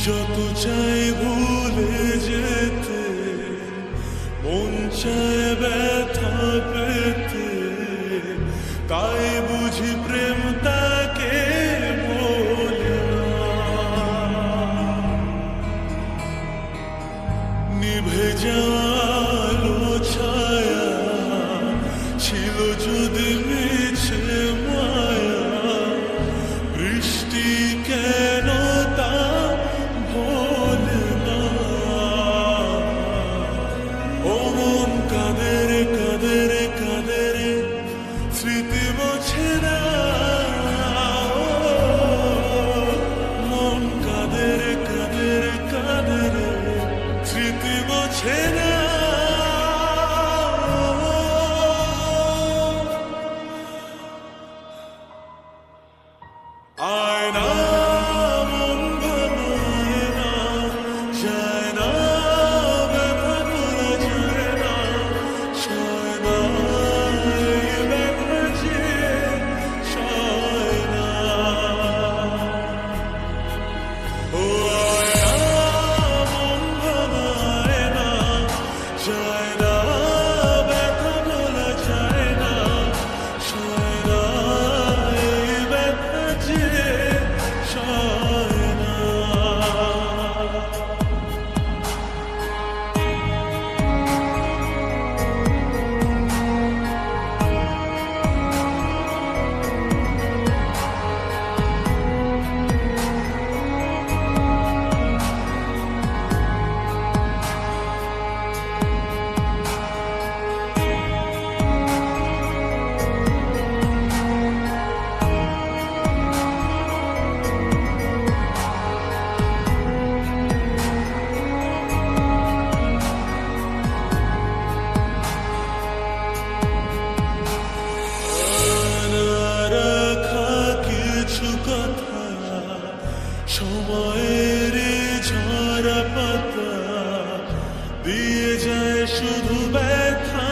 যত চাই ভুলে যেতে, মন চায় ব্যথা পেতে, তাই বুঝি প্রেম তাকে বলে না। নিভে যাওয়ালো ছায়া ছিল যদি মিছে মায়া, বৃষ্টি কেন তা ভোলে না। ও মন কাঁদে রে কাঁদে রে কাঁদে রে, স্মৃতি মোছে না। মন কাঁদে রে কাঁদে রে কাঁদে রে, স্মৃতি মোছে না। আয়না মন ভাঙায় না, যায় না ব্যথা ভোলা যায় না, সয় না এই ব্যথা যে সয় না। ও আয়না মন ভাঙায় না, যায় না ব্যথা ভোলা যায় না, সয় না এই ব্যথা যে সয় না। রাখা কিছু কথা সময়ের ঝরা পাতা দিয়ে যায় শুধু ব্যথা।